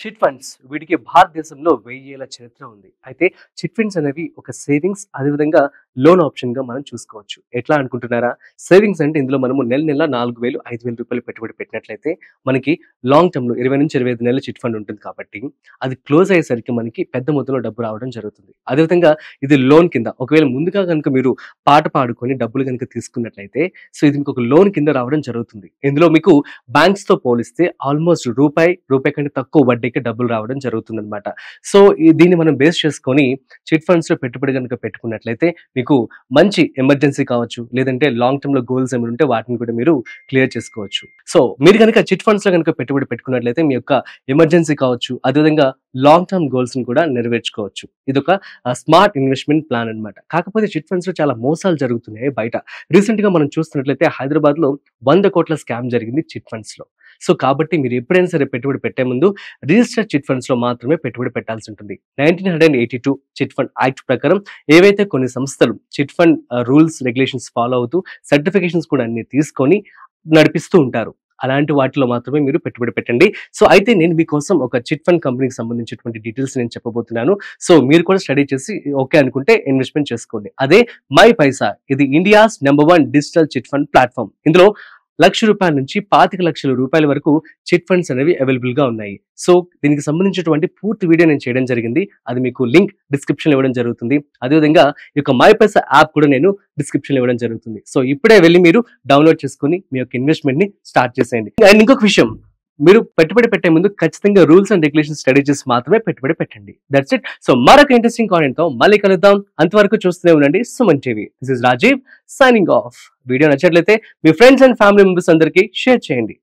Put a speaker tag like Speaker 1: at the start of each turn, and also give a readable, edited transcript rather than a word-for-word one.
Speaker 1: Chit funds వీటికి భారతదేశంలో 1000 ఏళ్ల చరిత్ర ఉంది. అయితే చిట్ ఫండ్స్ అనేవి ఒక సేవింగ్స్ అదేవిధంగా లోన్ ఆప్షన్‌గా మనం చూసుకోవచ్చు. ఎట్లా అనుకుంటున్నారా? సేవింగ్స్ అంటే ఇందులో మనము నెల నెల 4000, రూ. 5000 పెట్టుబడి పెట్టినట్లయితే మనకి లాంగ్ టర్మ్‌లో 20-25 నెలల చిట్ ఫండ్ ఉంటుంది కాబట్టి అది క్లోజ్ అయ్యేసరికి మనకి పెద్ద మొత్తంలో డబ్బు రావడం జరుగుతుంది. అదేవిధంగా ఇది లోన్ కింద ఒకవేళ ముందుగా గనుక మీరు పాట పాడుకొని డబ్బులు గనుక తీసుకున్నట్లయితే ఇది మీకొక లోన్ కింద రావడం జరుగుతుంది. ఇందులో మీకు బ్యాంక్స్‌తో పోలిస్తే ఆల్‌మోస్ట్ రూపాయి కంటే తక్కువ వడ్డీకి డబ్బులు రావడం జరుగుతుందనమాట. సో, దీన్ని మనం బేస్ చేసుకొని చిట్ ఫండ్స్‌లో పెట్టుబడి గనుక పెట్టుకున్నట్లయితే మీకు మంచి ఎమర్జెన్సీ కావచ్చు, లేదంటే లాంగ్ టర్మ్‌లో గోల్స్ ఏమైనా ఉంటే వాటిని కూడా మీరు క్లియర్ చేసుకోవచ్చు. సో, మీరు గనుక చిట్ ఫండ్స్‌లో గనుక పెట్టుబడి పెట్టుకున్నట్లయితే మీ యొక్క ఎమర్జెన్సీ కావచ్చు, అదేవిధంగా లాంగ్ టర్మ్ గోల్స్‌ని కూడా నెరవేర్చుకోవచ్చు. ఇదొక స్మార్ట్ ఇన్వెస్ట్‌మెంట్ ప్లాన్ అన్నమాట. కాకపోతే చిట్ ఫండ్స్‌లో చాలా మోసాలు జరుగుతున్నాయి బయట. రీసెంట్‌గా మనం చూస్తున్నట్లయితే హైదరాబాద్‌లో 100 కోట్ల స్కామ్ జరిగింది చిట్ ఫండ్స్‌లో. సో, కాబట్టి మీరు ఎప్పుడైనా సరే పెట్టుబడి పెట్టే ముందు రిజిస్టర్డ్ చిట్ ఫండ్స్‌లో మాత్రమే పెట్టుబడి పెట్టాల్సి ఉంటుంది. 1982 చిట్ ఫండ్ యాక్ట్ ప్రకారం ఏవైతే కొన్ని సంస్థలు chit fund rules, regulations follow అవుతూ సర్టిఫికేషన్స్ కూడా అన్ని తీసుకొని నడిపిస్తూ ఉంటారు. అలాంటి వాటిలో మాత్రమే మీరు పెట్టుబడి పెట్టండి. సో, అయితే నేను మీకోసం ఒక చిట్ ఫండ్ కంపెనీకి సంబంధించినటువంటి డీటెయిల్స్ నేను చెప్పబోతున్నాను. సో, మీరు కూడా స్టడీ చేసి ఓకే అనుకుంటే ఇన్వెస్ట్‌మెంట్ చేసుకోండి. అదే మై పైసా. ఇది India's number 1 digital chit fund platform. ఇందులో రూ. 1,00,000 నుంచి రూ. 25,00,000 వరకు చిట్ ఫండ్స్ అనేవి అవైలబుల్‌గా ఉన్నాయి. సో, దీనికి సంబంధించినటువంటి పూర్తి వీడియో నేను చేయడం జరిగింది. అది మీకు లింక్ డిస్క్రిప్షన్‌లో ఇవ్వడం జరుగుతుంది. అదేవిధంగా ఈ యొక్క మై పైసా యాప్ కూడా నేను డిస్క్రిప్షన్‌లో ఇవ్వడం జరుగుతుంది. సో, ఇప్పుడే వెళ్లి మీరు డౌన్‌లోడ్ చేసుకొని మీ యొక్క ఇన్వెస్ట్‌మెంట్‌ని స్టార్ట్ చేసేయండి. అండ్ ఇంకొక విషయం, మీరు పెట్టుబడి పెట్టే ముందు ఖచ్చితంగా రూల్స్ అండ్ రెగ్యులేషన్స్ స్టడీ చేసి మాత్రమే పెట్టుబడి పెట్టండి. That's it. సో, మరొక ఇంట్రెస్టింగ్ కాంటెంట్‌తో మళ్ళీ కలుద్దాం. అంతవరకు చూస్తూనే ఉండండి Suman TV. This is Rajiv signing off. Video నచ్చినట్లయితే మీ ఫ్రెండ్స్ అండ్ ఫ్యామిలీ మెంబర్స్ అందరికీ షేర్ చేయండి.